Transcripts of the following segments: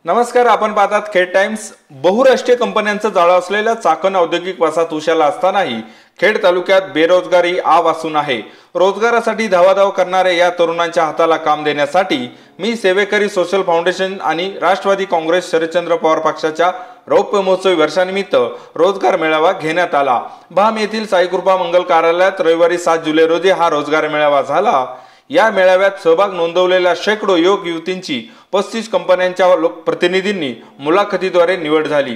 नमस्कार, आपण पाहतात खेड टाइम्स। बहुराष्ट्रीय कंपन्यांचं जाळं असलेल्या चाकण औद्योगिक वसाहत उशाला असतानाही खेड तालुक्यात बेरोजगारी आ वासून आहे। रोजगारासाठी धावाधाव करणाऱ्या या तरुणांच्या हाताला काम देण्यासाठी मी सेवेकरी सोशल फाउंडेशन आणि राष्ट्रवादी काँग्रेस शरदचंद्र पवार पक्षाच्या रौप्य महोत्सवी वर्षानिमित्त रोजगार मेळावा घेण्यात आला। भाम येथील साईकृपा मंगल कार्यालयात रविवारी 7 जुलै रोजी हा रोजगार मेळावा झाला। या मेळाव्यात सहभाग नोंदवलेल्या शेकडो युवक युवतींची 35 कंपन्यांच्या प्रतिनिधींनी मुलाखतीद्वारे निवड झाली।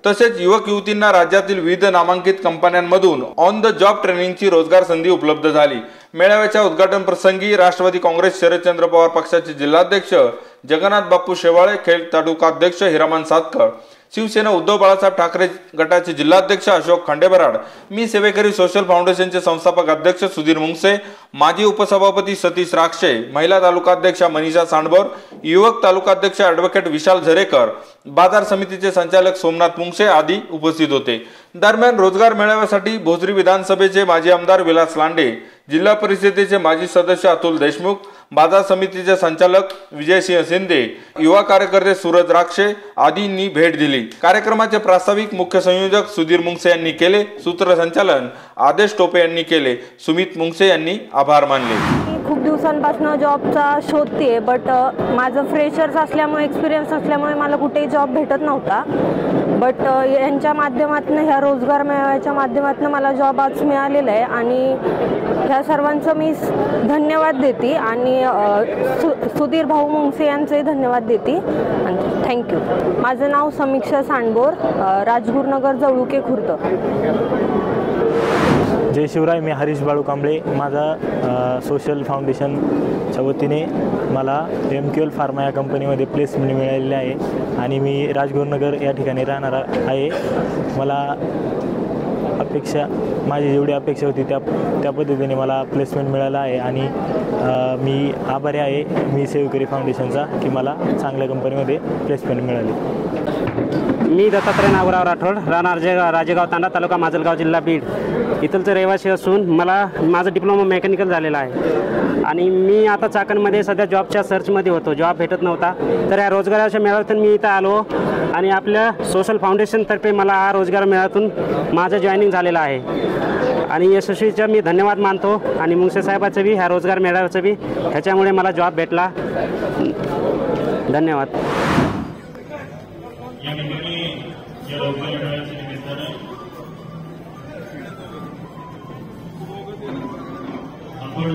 तसेच युवक युवतींना राज्यातील विविध नामांकित कंपन्यांमधून ऑन द जॉब ट्रेनिंगची रोजगार संधी उपलब्ध झाली। मेळाव्याच्या उद्घाटन प्रसंगी राष्ट्रवादी काँग्रेस शरदचंद्र पवार पक्षाचे जिल्हाध्यक्ष जगन्नाथ बापू शेवाळे, खेड तालुकाध्यक्ष हिरामन सातकर, शिवसेना उद्धव बाळासाहेब ठाकरे गटाचे जिल्हाध्यक्ष अशोक खंडेबराड, मी सेवेकरी सोशल फाउंडेशनचे संस्थापक अध्यक्ष सुधीर मुंगसे, माजी उपसभापती सतीश राक्षे, महिला तालुकाध्यक्षा मनीषा सांडभोर, युवक तालुकाध्यक्ष ॲडव्होकेट विशाल झरेकर, बाजार समितीचे संचालक सोमनाथ मुंगसे आदी उपस्थित होते। दरम्यान रोजगार मेळाव्यासाठी भोसरी विधानसभेचे माजी आमदार विलास लांडे, जिल्हा परिषदेचे माजी सदस्य अतुल देशमुख, बाजार समितीचे संचालक विजयसिंह शिंदे, युवा कार्यकर्ते सूरज राक्षे आदींनी भेट दिली। कार्यक्रमाचे प्रास्ताविक मुख्य संयोजक सुधीर मुंगसे यांनी केले, सूत्रसंचालन आदेश टोपे यांनी केले। सुमित मुंगसे यांनी आभार मानले। खूप दिवसांपासून जॉबचा शोधते, बट माझं फ्रेशर्स असल्यामुळे, एक्सपिरियन्स असल्यामुळे मला कुठेही जॉब भेटत नव्हता। बट यांच्या माध्यमातून, ह्या रोजगार मेळाव्याच्या माध्यमातून मला जॉब आज मिळालेला आहे आणि ह्या सर्वांचं मी धन्यवाद देते आणि सुधीर भाऊ मुंगसे यांचे धन्यवाद देते आणि थँक्यू। माझं नाव समीक्षा सांडभोर, राजगुरुनगर जवळुके खुर्द। जय शिवराय। मी हरीश बाळू कांबळे। माझा सोशल फाउंडेशनच्या वतीने मला MQL फार्मा या कंपनीमध्ये प्लेसमेंट मिळालेली आहे आणि मी राजगुरुनगर या ठिकाणी राहणार आहे। मला माझी जेवढी अपेक्षा होती त्या पद्धतीने मला प्लेसमेंट मिळालं आहे आणि मी आभारी आहे मी सेवेकरी फाउंडेशनचा की मला चांगल्या कंपनीमध्ये प्लेसमेंट मिळाली। मी दत्तात्रय नागोराव राठोड, राहणार राजेगाव तांडा, तालुका माजलगाव, जिल्हा बीड इथलचं रहिवासी असून मला माझं डिप्लोमा मेकॅनिकल झालेला आहे आणि मी आता चाकणमध्ये सध्या जॉबच्या सर्चमध्ये होतो। जॉब भेटत नव्हता, तर या रोजगाराच्या मेळाव्यातून मी इथं आलो आणि आपल्या सोशल फाउंडेशनतर्फे मला हा रोजगार मेळाव्यातून माझं जॉईनिंग झालेलं आहे आणि यशस्वीचा मी धन्यवाद मानतो आणि मुंगसे साहेबाचं बी, ह्या रोजगार मेळाव्याचं बी, ह्याच्यामुळे मला जॉब भेटला। धन्यवाद। आपण